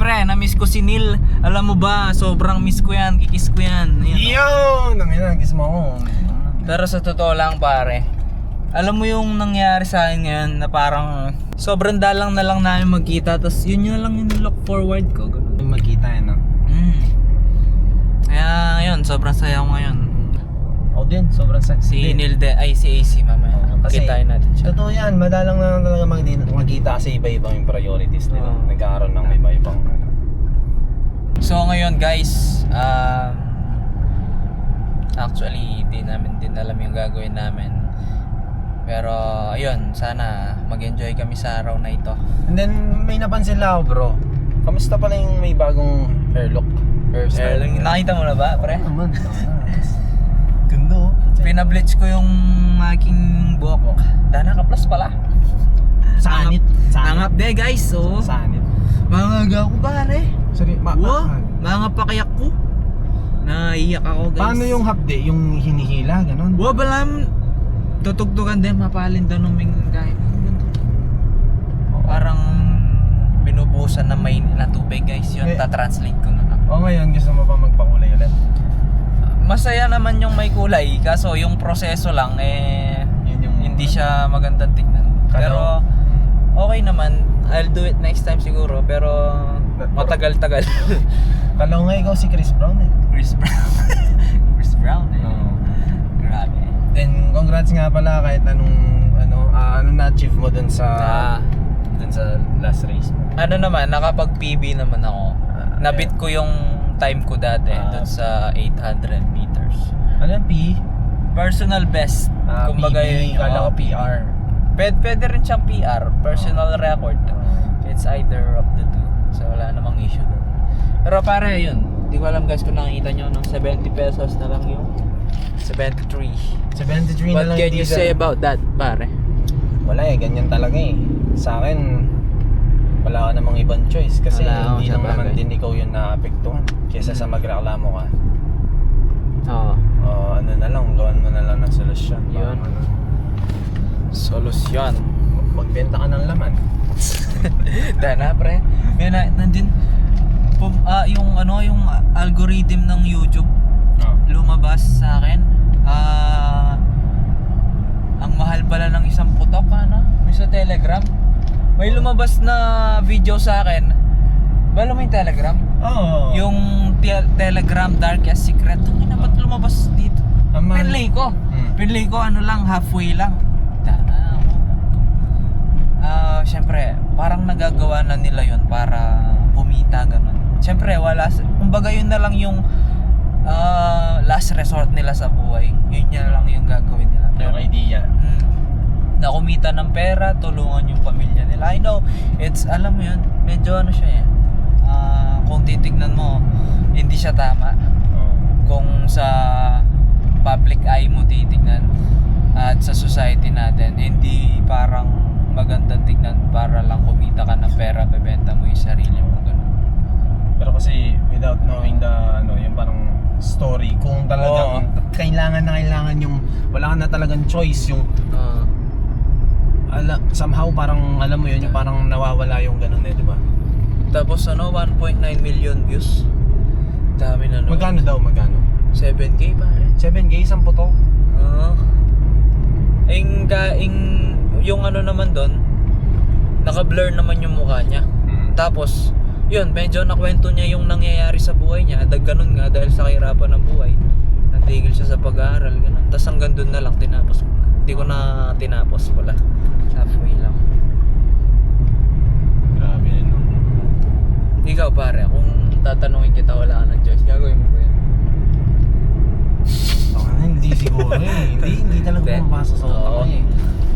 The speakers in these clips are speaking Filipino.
pre, na-miss ko si Neil. Alam mo ba, sobrang miss ko yan, kikis ko yan. Yo! Nangina, kiss mo ako. Pero sa totoo lang pare, alam mo yung nangyari sa akin ngayon na parang sobrang dalang na lang namin magkita. Tapos yun na lang yung look forward ko. Ganun. Magkita yan, no? Kaya ngayon, sobrang saya ko ngayon. Ako din, sobrang Si Neil si AC mamaya. Kasi, Kitain natin siya. totoo yan, madalang na lang talaga magkita kasi iba-ibang yung priorities nila. Nagkakaroon ng iba-ibang So ngayon guys, actually di namin din alam yung gagawin namin. Pero ayun, sana mag-enjoy kami sa araw na ito. And then may napansin lang ako, bro. Kamusta pala yung may bagong hairstyle? Nakita mo na ba, pre? Oo naman. Ganda, oh. Pinableach ko yung aking buhok. Dana ka plus pala. Sanit. Angap de guys, so Sanit. mangaga ko pare. Sorry, Mga pakiyak ko. Naiyak ako guys. Paano yung hapde? Yung hinihila, ganon? Balam tutugtugan din, mapalin daw ng mingay. Parang binubusan na may na tubig guys. Yun, ta-translate ko na lang. O ngayon, gusto mo pa magpakulay ulit? Masaya naman yung may kulay, kaso yung proseso lang Yun yung hindi siya magandang tignan. Pero okay naman, I'll do it next time siguro, pero matagal-tagal. Kalaw nga ikaw si Chris Brown eh. Chris Brown. Chris Brown eh. Oo. Grabe. Then congrats nga pala kahit anong ano na-achieve mo dun sa last race mo. Ano naman, nakapag-PB naman ako. Nabit ko yung time ko dati dun sa 800 meters. Ano yung P? Personal best. Kumbaga PB, kala ko PR. Pwede rin siyang PR, personal record. It's either of the two. So wala namang issue doon. Pero pare, yun. Di ko alam guys kung nakikita nyo ng 70 pesos na lang yung 73. 73 na What lang can you diesel. say about that, pare? Wala eh, ganyan talaga eh. Sa akin, wala ka namang ibang choice kasi Wala, hindi sa lang naman bagay. din ikaw yung naapektuhan. Kesa sa magreklamo ka. Oo. Ano na lang, gawan mo na lang ng solusyon. Yun. Parang Solusyon. magbenta ka ng laman. Dana, pre. May nandun yung algorithm ng YouTube lumabas sa akin. Ang mahal pala ng isang putok, yung sa Telegram. May lumabas na video sa akin. Balo mo yung Telegram? Oo. Yung Telegram Darkest Secret. Ba't lumabas dito? Pinlay ko. Pinlay ko lang, halfway lang. Dana ako. Siyempre, parang nagagawa na nila yon para kumita, ganun. Siyempre, kumbaga yun na lang yung last resort nila sa buhay. Yun na lang yung gagawin nila. Yung idea. Na kumita ng pera, tulungan yung pamilya nila. I know, alam mo yun, medyo siya kung titignan mo, hindi siya tama. Kung sa public eye mo titignan at sa society natin, hindi parang magandang tignan para lang kumita ka ng pera, bebenta mo yung sarili mo, ganun. Pero kasi without knowing yung parang story, kung talagang kailangan yung wala ka na talagang choice, yung somehow parang alam mo yun, yung parang nawawala yung ganun di ba? Tapos 1.9 million views. Dami na Magkano daw? 7K pare. 7K, isang putok? Yung naman doon, naka-blur naman yung mukha niya. Tapos, yun, medyo nakwento niya yung nangyayari sa buhay niya. Ganun nga, dahil sa kahirapan ng buhay, natigil siya sa pag-aaral, ganun. Tapos hanggang doon na lang, tinapos ko na. Hindi ko na tinapos pala. Halfway lang. Grabe yun. Ikaw pare, kung tatanungin kita, wala ka ng choice, gagawin mo ba yan? Hindi siguro eh. Hindi talaga pumapasa sa utak ko eh.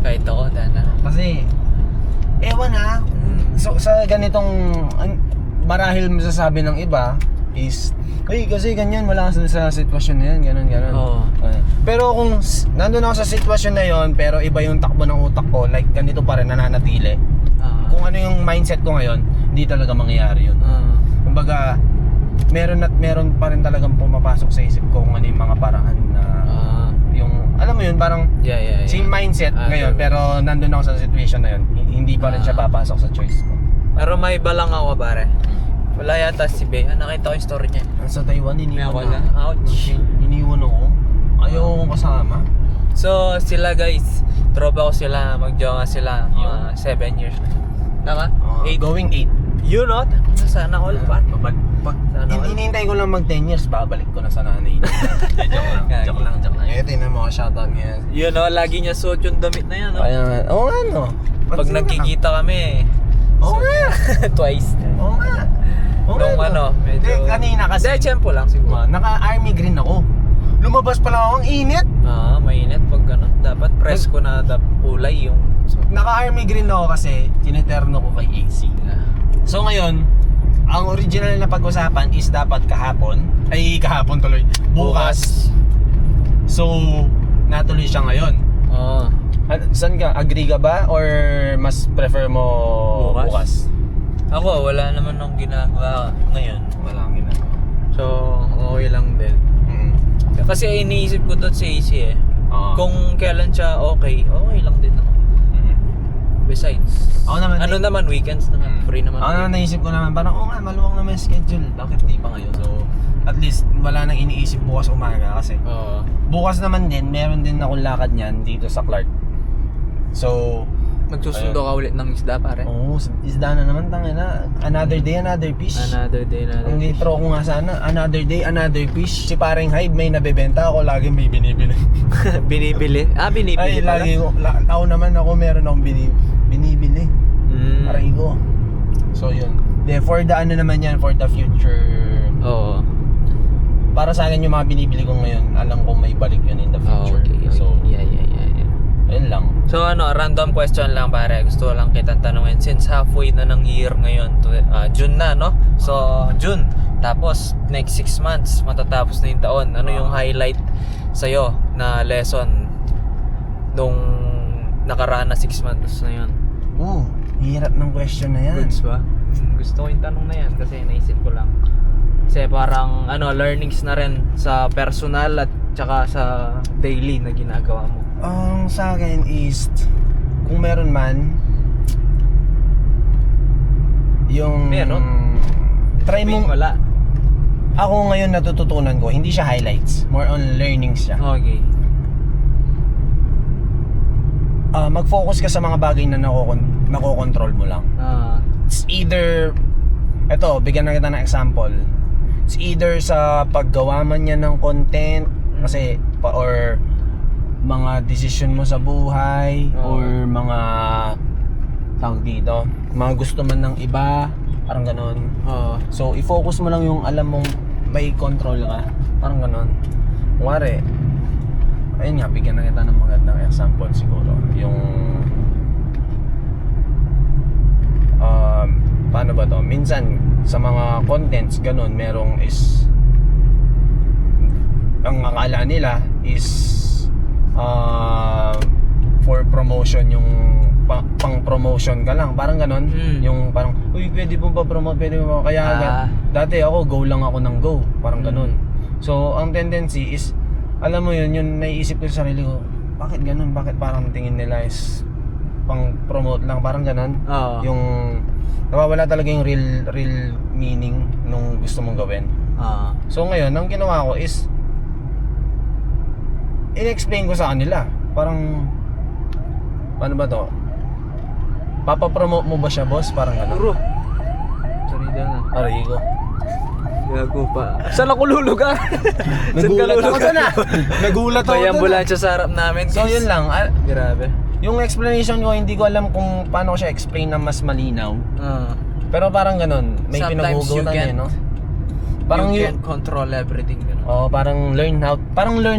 Kahit ako, Dana. Kasi, ewan so sa ganitong marahil masasabi ng iba is, kasi ganyan, wala ka sa sitwasyon na yan, ganun. Oo. Pero kung nandun ako sa sitwasyon na yon, pero iba yung takbo ng utak ko, like ganito pa rin, nananatili. Kung ano yung mindset ko ngayon, hindi talaga mangyayari yun. Kumbaga, meron pa rin talagang pumapasok sa isip ko kung ano yung mga paraan na yung, alam mo yun, parang same mindset ngayon, pero nandun ako sa situation na yun, hindi pa rin siya papasok sa choice ko. Pero may iba lang ako pare. Wala yata si Bea. Nakita ko yung story niya. Sa Taiwan, May iniwan wala. na. Ouch. Iniwan ako. Ayaw akong kasama. So, sila guys, tropa ko sila, mag-jowa sila, mga 7 years na. Tama? 8. Going 8. You know? Sana all part. Sana all. Hinihintay ko lang mag 10 years, babalik ko na sa nanay niya. Joke lang. Eh, tingnan mo, shoutout ngayon. You know, lagi niya suot yung damit na yan, no? Kaya nga, oo nga no. Pag nagkikita kami, Oo nga. twice. Oo nga. Oo Nung nga, no. ano, medyo... Hindi, kanina kasi. Hindi, tiyempo lang siguro. Naka-army green ako. Lumabas pa lang ako, ang init. Mainit pag gano'n. Dapat press ko na kulay yung... Naka-army green ako kasi tiniterno ko kay AC. So ngayon, ang original na pag-usapan is dapat kahapon tuloy, bukas. So, natuloy siya ngayon. Oo. Saan ka? Agree ka ba? Or mas prefer mo bukas? Ako, wala naman nung ginagawa ngayon. Wala kang ginagawa. So, okay lang din. Kasi iniisip ko doon si AC eh. Kung kailan siya okay lang din ako. Besides, Ako naman, ano naman, weekends naman, free naman. Ako naman naisip ko naman, parang nga, maluwang naman yung schedule. Bakit di pa ngayon? So, at least wala nang iniisip bukas umaga kasi. Oo. Bukas naman din, meron din akong lakad niyan dito sa Clark. So, Magsusundo ka ulit ng isda, pare. isda na naman, tangina. Another day, another fish. Another day, another Ang fish. intro ko nga sana, another day, another fish. Si paring Hyde may nabebenta, ako lagi may binibili. Binibili? Binibili Ay, pala? lagi ko, ako naman meron akong binibili. Aray ko. So yun. For the ano naman yan, for the future. Oo. Para sa akin yung mga binibili ko ngayon, alam ko may balik yun in the future. Okay. So, Yeah. ayun lang. So random question lang pare. Gusto ko lang kitang tanungin since halfway na ng year ngayon to, June na, no? So June. Tapos next 6 months matatapos na yung taon. Ano yung highlight sa'yo na lesson nung nakaraan na 6 months na yun? Hirap ng question na yan. Goods ba? Gusto ko yung tanong na yan kasi naisip ko lang. Kasi parang learnings na rin sa personal at tsaka sa daily na ginagawa mo. Ang sa akin is, kung meron man, yung... Meron? Try mong... Wala. Ako ngayon natututunan ko, hindi siya highlights. More on learnings siya. Okay. Mag-focus ka sa mga bagay na nakokontrol mo lang. It's either... Eto, bigyan na kita ng example. It's either sa paggawa man yan ng content, kasi, or mga decision mo sa buhay, or mga tawag dito, mga gusto man ng iba, parang ganon. So i-focus mo lang yung alam mong may control ka, parang ganon. Kunwari, ayun nga, bigyan na kita ng magandang example siguro. Yung paano ba to? Minsan sa mga contents ganon, merong is ang akala nila is for promotion, yung pang promotion ka lang, parang ganon. Yung parang, uy, pwede mo ba promote, pwede mo ba, kaya dati ako go lang ako ng go, parang ganon. So ang tendency is, alam mo yun, yung naiisip ko sa sarili ko, bakit ganon, bakit parang tingin nila is pang promote lang, parang ganon. Yung nawawala talaga yung real meaning nung gusto mong gawin. So ngayon, ang ginawa ko is in-explain ko sa kanila, parang paano ba to, papapromote mo ba siya, boss? Parang gano'n. Bro, sorry daw na. Aray ko, Gago pa. Saan ako lulugar? nagulat ako doon nagulat ako May doon. ambulansya sa harap namin. So yun lang, Grabe. yung explanation ko, hindi ko alam kung paano ko siya explain na mas malinaw. Pero parang gano'n, may Sometimes pinagugutan no? Parang you can't control everything. parang learn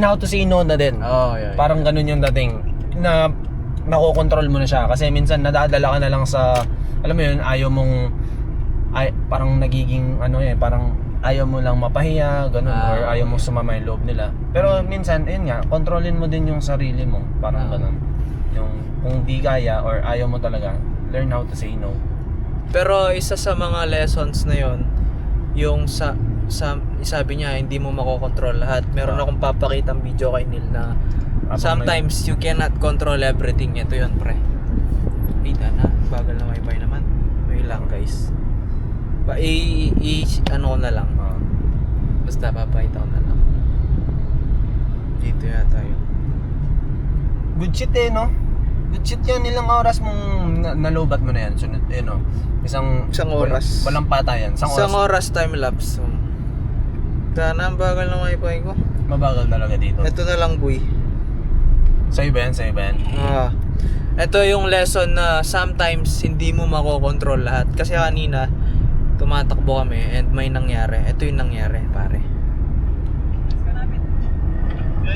how to say no na din. Yeah. Parang ganun yung dating na nakokontrol mo na siya, kasi minsan nadadala ka na lang sa, alam mo yun, parang nagiging parang ayaw mo lang mapahiya, ganun, or ayaw mo sumama yung loob nila. Pero minsan, yun nga, kontrolin mo din yung sarili mo, parang ganun. Yung kung di kaya or ayaw mo talaga, learn how to say no. Pero isa sa mga lessons na yon, yung sabi niya, hindi mo makokontrol lahat. Meron akong papakitang video kay Neil na sometimes you cannot control everything. Ito yun, pre. Wait na, bagal na wifi naman. Wait lang, guys. Ano ko na lang. Basta papakita ko na lang. Dito yata yun. Good shit no? Good shit yan, ilang oras mong nalubat mo na yan. Sunod, no? Isang oras. Walang patayan. Isang oras time lapse. Sana ang bagal ng wifi ko. Mabagal talaga dito. Ito na lang, boy. Sa'yo ba yan? Ito yung lesson na sometimes hindi mo makokontrol lahat. Kasi kanina, tumatakbo kami and may nangyari. Ito yung nangyari, pare.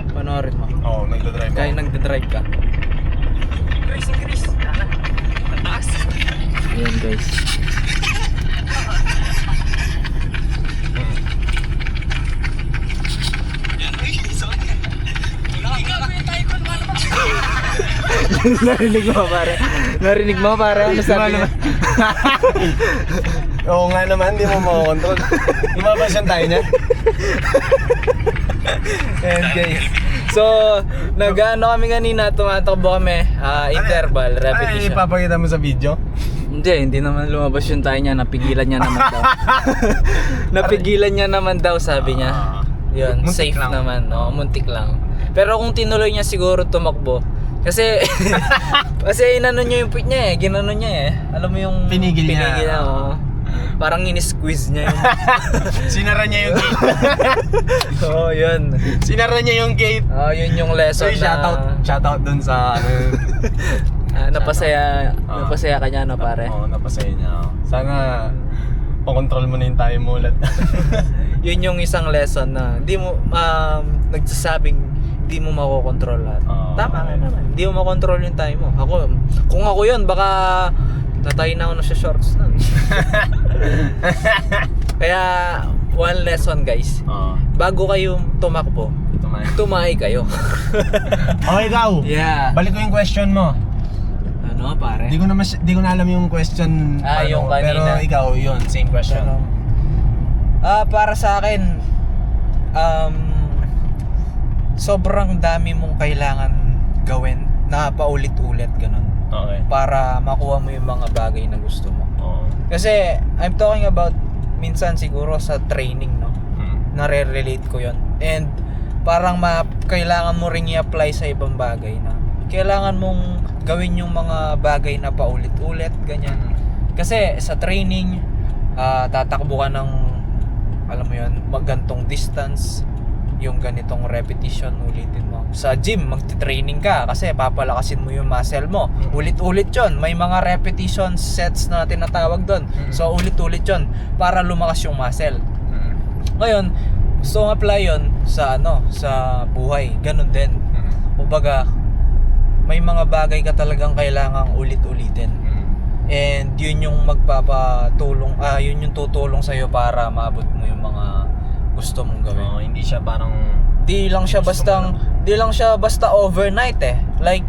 Panoorin mo. Oo, nagdadrive ako. Kaya nagdadrive ka. Chris. Ayan, guys. Narinig mo pare? Ano sabi niya? Oo nga naman, di mo makakontrol. Lumabas tayo niya. And guys, so nag-ano kami kanina, tumatakbo kami, interval, repetition. Ay, ipapakita mo sa video? Hindi naman lumabas yung tayo niya, napigilan niya naman daw. Napigilan niya naman daw, sabi niya. Yun, muntik safe lang. naman, no? Muntik lang. Pero kung tinuloy niya siguro tumakbo, kasi inano niya yung pit niya ginano niya alam mo yung Pinigil niya. Oo. Parang ini-squeeze niya yung Sinara niya yung gate. Oo, yun. Sinara niya yung gate. Yun yung lesson So, shoutout dun sa napasaya ka niya, no, pare? Oo, napasaya niya. Sana pakontrol mo na yung tayo mulat. Yun yung isang lesson na hindi mo nagsasabing hindi mo makokontrol lahat. Tama nga naman. Hindi mo makontrol yung time mo. Kung ako yun, baka natay na ako na sa shorts nun. Kaya, one lesson guys. Bago kayo tumakbo, tumahi kayo. Okay, ikaw. Yeah. Balik ko yung question mo. Ano, pare? Di ko na alam yung question. Yung pero kanina. ikaw, yun, same question. Para sa akin, sobrang dami mong kailangan gawin na paulit-ulit ganun. Okay. Para makuha mo yung mga bagay na gusto mo. Kasi I'm talking about minsan siguro sa training, no? Nare-relate ko yon. And parang kailangan mo ring i-apply sa ibang bagay na kailangan mong gawin yung mga bagay na paulit-ulit, ganyan. Kasi sa training, tatakbo ka ng, alam mo yun, magantong distance, yung ganitong repetition, ulitin mo. Sa gym, magti-training ka kasi papalakasin mo yung muscle mo. Ulit-ulit yon. May mga repetition sets na tinatawag doon. So, ulit-ulit yon para lumakas yung muscle. Ngayon, gusto kong apply yon sa sa buhay. Ganun din. Kumbaga, may mga bagay ka talagang kailangang ulit-ulitin. And yun yung magpapatulong, yun yung tutulong sa'yo para maabot mo yung mga gusto mong gawin. Hindi siya parang Di lang siya basta overnight eh. Like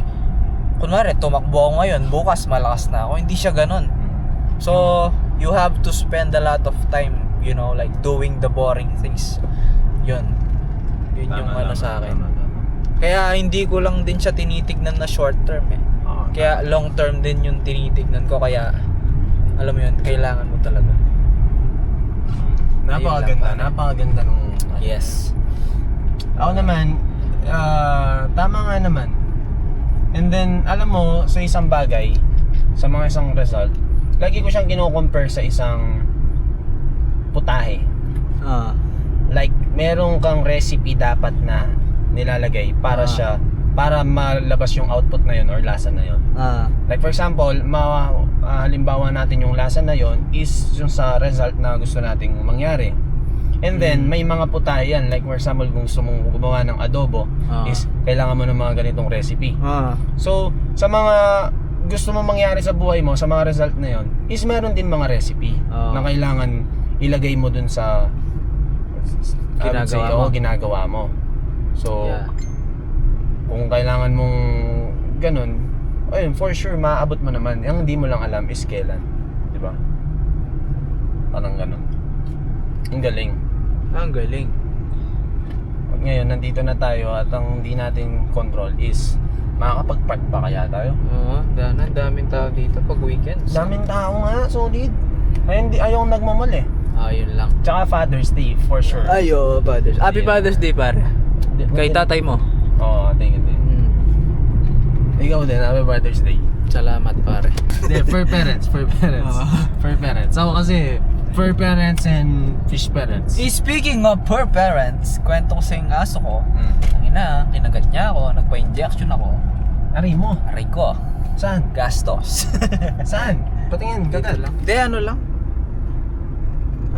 kunwari tumakbo ako ngayon, bukas malakas na ako. Hindi siya ganun. So, you have to spend a lot of time, like doing the boring things. Yun yung sa akin. Kaya hindi ko lang din siya tinitignan na short term eh. Kaya long term din yung tinitignan ko. Kaya alam mo yun, kailangan mo talaga. Napakaganda nung Yes. Ako naman, tama nga naman. And then, alam mo, sa isang bagay, sa mga isang result, lagi ko siyang kino-compare sa isang putahe. Like, meron kang recipe dapat na nilalagay para para malabas yung output na yun or lasa na yun. Like for example, halimbawa natin yung lasa na yun is yung sa result na gusto nating mangyari. And then, may mga putahe yan. Like for example, kung gusto mong gumawa ng adobo, is kailangan mo ng mga ganitong recipe. So, sa mga gusto mong mangyari sa buhay mo, sa mga result na yun, is meron din mga recipe na kailangan ilagay mo dun sa ginagawa mo. So, kung kailangan mong ganun, ayun, for sure, maaabot mo naman. Ang hindi mo lang alam is kailan. Diba? Parang ganun. Ang galing. Ang galing. Ngayon, nandito na tayo at ang hindi natin control is makakapag-park pa kaya tayo? Oo, daming tao dito pag weekends. Daming tao nga, solid. Ay, hindi, ayong nagmamall eh. Yun lang. Tsaka Father's Day, for sure. Ayo, Father's. Happy Yeah. Father's Day, pare. Kay tatay mo. Oo, thank you. Ikaw din, Happy Father's Day. Salamat, pare. Hindi, fur parents. Fur parents. Ako kasi, fur parents and fish parents. Speaking of per parents, kwento ko sa yung aso ko. Ang ina, kinagat niya ako, nagpa-injection ako. Aray mo. Aray ko, Saan? gastos. Saan? Patingin, Dito kagat. lang. Hindi, ano lang.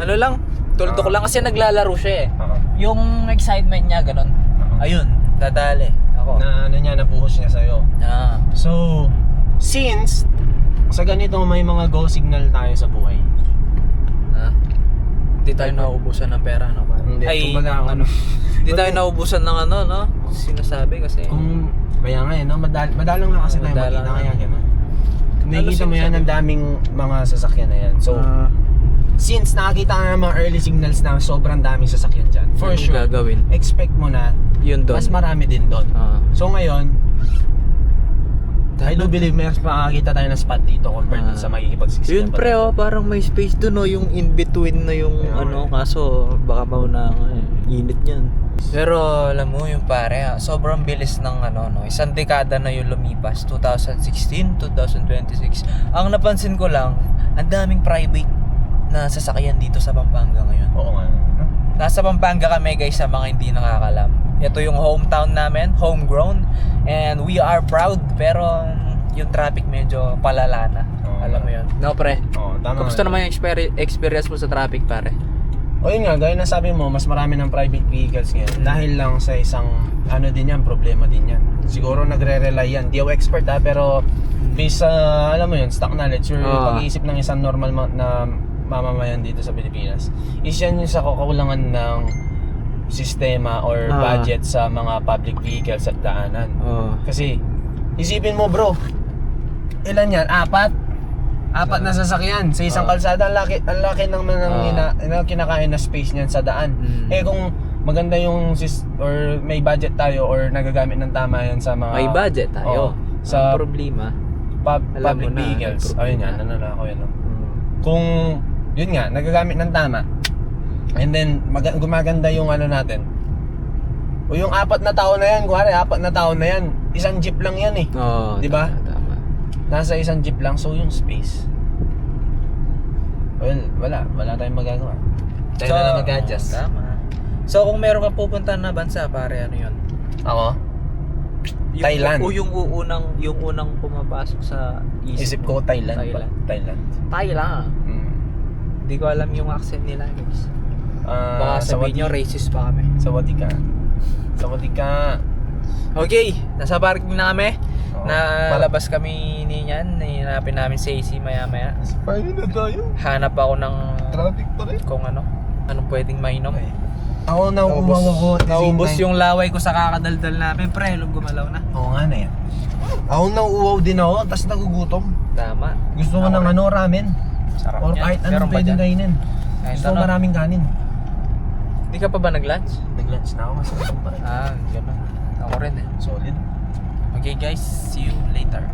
Ano lang, tuldok lang kasi naglalaro siya eh. Yung excitement niya, ganun. Ayun, dadali ako. Na ano niya, nabuhos niya sa'yo. So, since sa ganito may mga go signal tayo sa buhay. Hindi tayo nauubusan ng pera, no? Hindi, Ay, kumbaga, ano. Hindi tayo nauubusan ng ano, no? Sinasabi kasi. Kung, kaya nga eh, no? Madalang lang kasi tayo Madalang makita, kaya lang. gano'n. Nakikita mo yan, ang daming mga sasakyan na yan. So, since nakakita ka ng mga early signals na sobrang daming sasakyan dyan, for Anong sure, gagawin? expect mo na Yun doon. mas marami din doon. So ngayon, I do believe may makakita tayo ng spot dito compared dun sa makikipagsiksikan. Yun pre, parang may space doon, yung in between na yung Yeah, kaso baka mauna init niyan. Pero alam mo yung pare, sobrang bilis ng isang dekada na yung lumipas, 2016, 2026. Ang napansin ko lang, ang daming private na sasakyan dito sa Pampanga ngayon. Oo nga. Nasa Pampanga kami guys, sa mga hindi nakakalam. Ito yung hometown namin, homegrown, and we are proud, pero yung traffic medyo palala na. Alam mo yun. No pre? Oo, tama. Kamusta naman yung experience mo sa traffic pare? O yun nga, gaya na sabi mo, mas marami ng private vehicles ngayon. Dahil lang sa isang, din yan, problema din yan. Siguro nagre-rely yan. Di ako expert pero based sa, alam mo yun, stock knowledge or pag-iisip ng isang normal na mamamayan dito sa Pilipinas, is yan yung sa kakulangan ng sistema or budget sa mga public vehicles at daanan. Kasi, isipin mo bro, ilan yan? Apat na sasakyan sa isang kalsada. Ang laki ng kinakain na space niyan sa daan. Kung maganda yung or may budget tayo or nagagamit ng tama yan sa mga May budget tayo. Sa problema, public mo na, vehicles. may Ayun yan, nananako yan. Kung yun nga, nagagamit ng tama, and then gumaganda yung natin, o yung 4 na tao na yan, kuwari 4 na tao na yan, isang jeep lang yan eh. Di ba? Tama. Nasa isang jeep lang, so yung space, well, wala tayong magagawa. Tayo na lang mag-adjust. Tama. So kung meron ka pupunta na bansa pare, ano yun? Ako? Thailand. O yung unang pumapasok sa Isip ko Thailand. Thailand. Hindi ko alam yung accent nila guys. Baka Sa sabihin nyo racist pa kami. Sawadee ka. Okay, nasa parking na kami. Oo. Nalabas kami niyan, hinanapin namin si AC maya-maya. Parang na tayo. Hanap ako ng Traffic pa rin. kung anong pwedeng mainom. Ako nauuwaw ako. Naubos yung laway ko sa kakadaldal namin, pre, gumalaw na. Oo nga na yan. Ako nauuwaw din ako, tapos nagugutom. Tama. Gusto ko ng ramen. Sarap Or yan. kahit Meron anong ba pwedeng dyan? kainin. Kahit Gusto ko ano? maraming kanin. Hindi ka pa ba nag-lunch? Nag-lunch na ako, masarap pa rin. Ganun. Ako rin eh. Solid. Okay guys, see you later.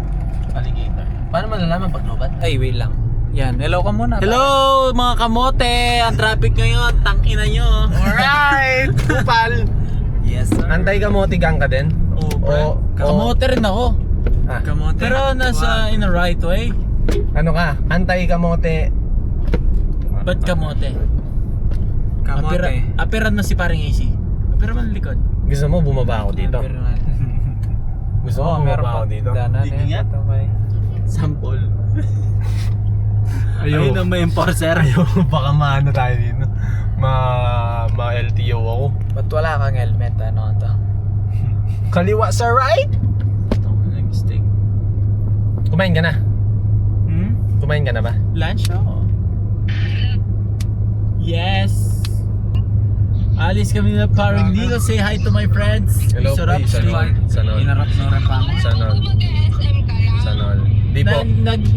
Alligator. Paano malalaman pag lobat? Ay, wait lang. Yan, hello ka muna. Hello mga kamote! Ang traffic ngayon, tangina nyo. Alright! Kupal! Yes sir. Antay kamote gang ka din? Oo, kamote rin ako. Kamote. Pero nasa in the right way. Ano ka? Antay kamote. Ba't kamote? Kamote. Apiran mo si paring AC. Apiran mo ang likod. Gusto mo bumaba ako dito? Gusto mo bumaba ako dito? Sige nga. Sample. Ayun. Ayun na may enforcer. Ayun, baka maano tayo dito. Ma-LTO ako. Ba't wala kang helmet? Ano ito? Kaliwa sa right? Mistake. Kumain ka na? Kumain ka na ba? Lunch? Oo. Yes. Alis kami na paring dito. Say hi to my friends. Hello, Sarap. please. Sanol. Inarap na rin pa ako. Sanol. Di po.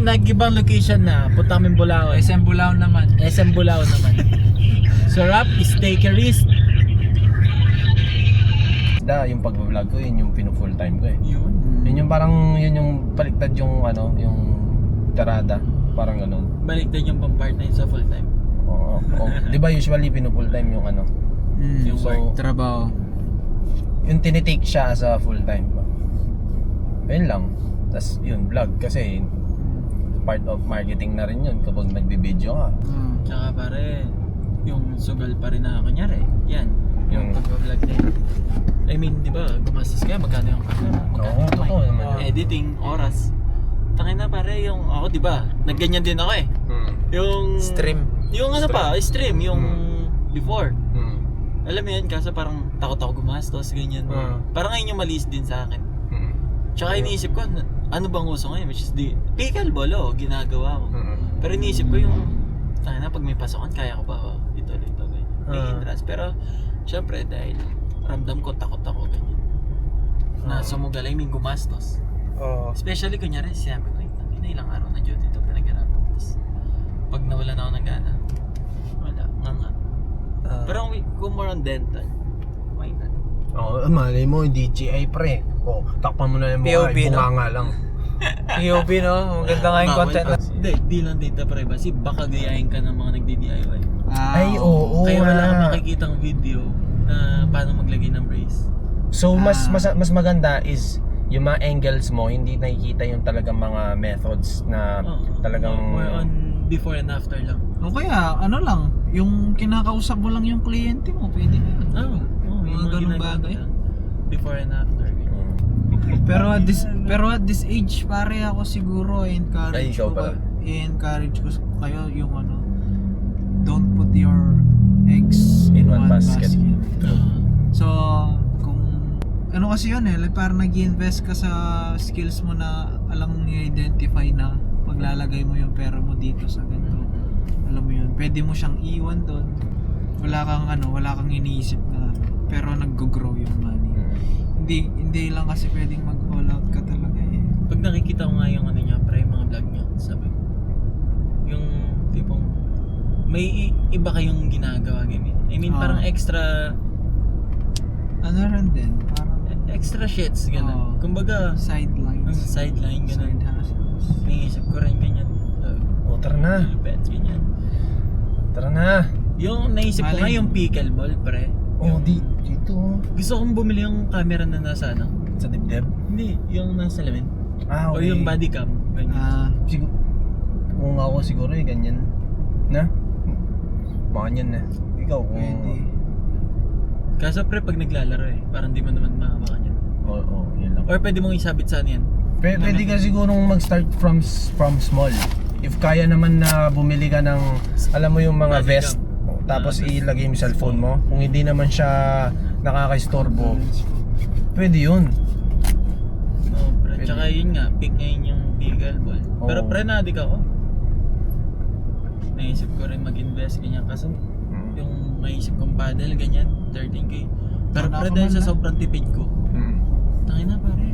Nag-ibang location na. Punta kami Bulao. SM Bulao naman. SM Bulao naman. Sarap, steakeries. Yung pag-vlog ko, yun yung pinu-full time ko eh. Yun. Yun yung parang, yun yung baliktad yung yung tarada. Parang ganun. Baliktad yung pang part time sa full time. Oo. Di ba usually pinupull time yung ano? Yung So, work. Trabaho. yung tinitake siya as a full time ba? Ayun lang. Tapos yun, vlog kasi part of marketing na rin yun kapag nagbibideo ka. Tsaka pare, yung sugal pa rin na kunyari, yan, yung Mm. pag-vlog na yun. I mean, di ba, gumastos ka, magkano yung camera, magkano Oo, yung totoo mic, naman. editing, oras. Tangin na pare, yung ako, di ba, nagganyan din ako eh. Yung Stream. Yung ano pa, stream, yung before. Hmm. Alam mo yun, kaso parang takot ako gumastos, ganyan. Parang ngayon yung maliis din sa akin. Tsaka iniisip ko, ano bang uso ngayon? Which is the pickleball, ginagawa ko. Pero iniisip ko yung, tangin na, pag may pasokan, kaya ko ba ito, ganyan. May interest. Pero, syempre, dahil ramdam ko, takot ako, ganyan. Na sumugal, I mean, gumastos. Especially, kunyari, sinabi ko, tangin na ilang araw na duty ito, pinag-arapan. Tapos, pag nawala na ako ng gana, wala, nga. Pero kung more on dental, why not? Oo, malay mo, DJI pre. Takpan mo na yung mukha, POV, no? bunganga lang. POV, no? Maganda nga yung Bawal content. pa. Hindi, di lang data privacy, baka gayahin ka ng mga nagdi-DIY. Ay, oo. Kaya wala kang nga. makikitang video na paano maglagay ng brace. So mas maganda is yung mga angles mo, hindi nakikita yung talagang mga methods na talagang More on before and after lang. O kaya, ano lang, yung kinakausap mo lang yung kliyente mo, pwede na yun. Yung Mga ganung ginagawa bagay. ko lang. Before and after. ganyan. Pero at this age, pare ako siguro Ay, i-encourage ikaw ko pala. i-encourage ko kayo yung ano, don't put your eggs In one basket. So, kung ano kasi yun like parang nag-invest ka sa skills mo na alam mong i-identify na paglalagay mo yung pera mo dito sa ganito. Alam mo yun, pwede mo siyang iwan doon. Wala kang iniisip na pero nag-grow yung money. Hindi lang kasi pwedeng mag-all out ka talaga eh. Pag nakikita ko nga yung ano niya, pre, yung mga vlog niya, sabi ko, yung tipong may iba kayong ginagawa, I mean parang extra Ano rin din, parang extra shits, gano'n. Kumbaga, sidelines. sideline, gano'n. Side hustles. Naisip ko rin ganyan. tara na. Pets, ganyan. Tara na. Yung naisip ko nga Maling- yung pickleball, pre. Dito. Gusto kong bumili yung camera na nasa ano. Sa dibdib. Hindi, yung nasa lamin. Okay. O yung body cam, ganyan. Siguro, kung ako siguro ganyan. Na? Baka yan na. Ikaw kung... Pwede. Kaso pre, pag naglalaro parang di mo naman makawakan yan. Oo, yun lang. Or pwede mong isabit sa ano yan. Pwede ka sigurong mag-start from small. If kaya naman na bumili ka ng, alam mo yung mga Body vest, tapos ilagay mo yung cellphone mo. Kung hindi naman siya nakaka-istorbo, pwede yun. Oo, pre. Pwede. Tsaka yun nga, pick ngayon yung pickleball. Pero Oo. pre, na-addict ako. Naisip ko rin mag-invest ganyan kasi yung naisip kong paddle ganyan, 13K. Pero Wala pre, ako dahil man sa lang. sobrang tipid ko, tangin na pare,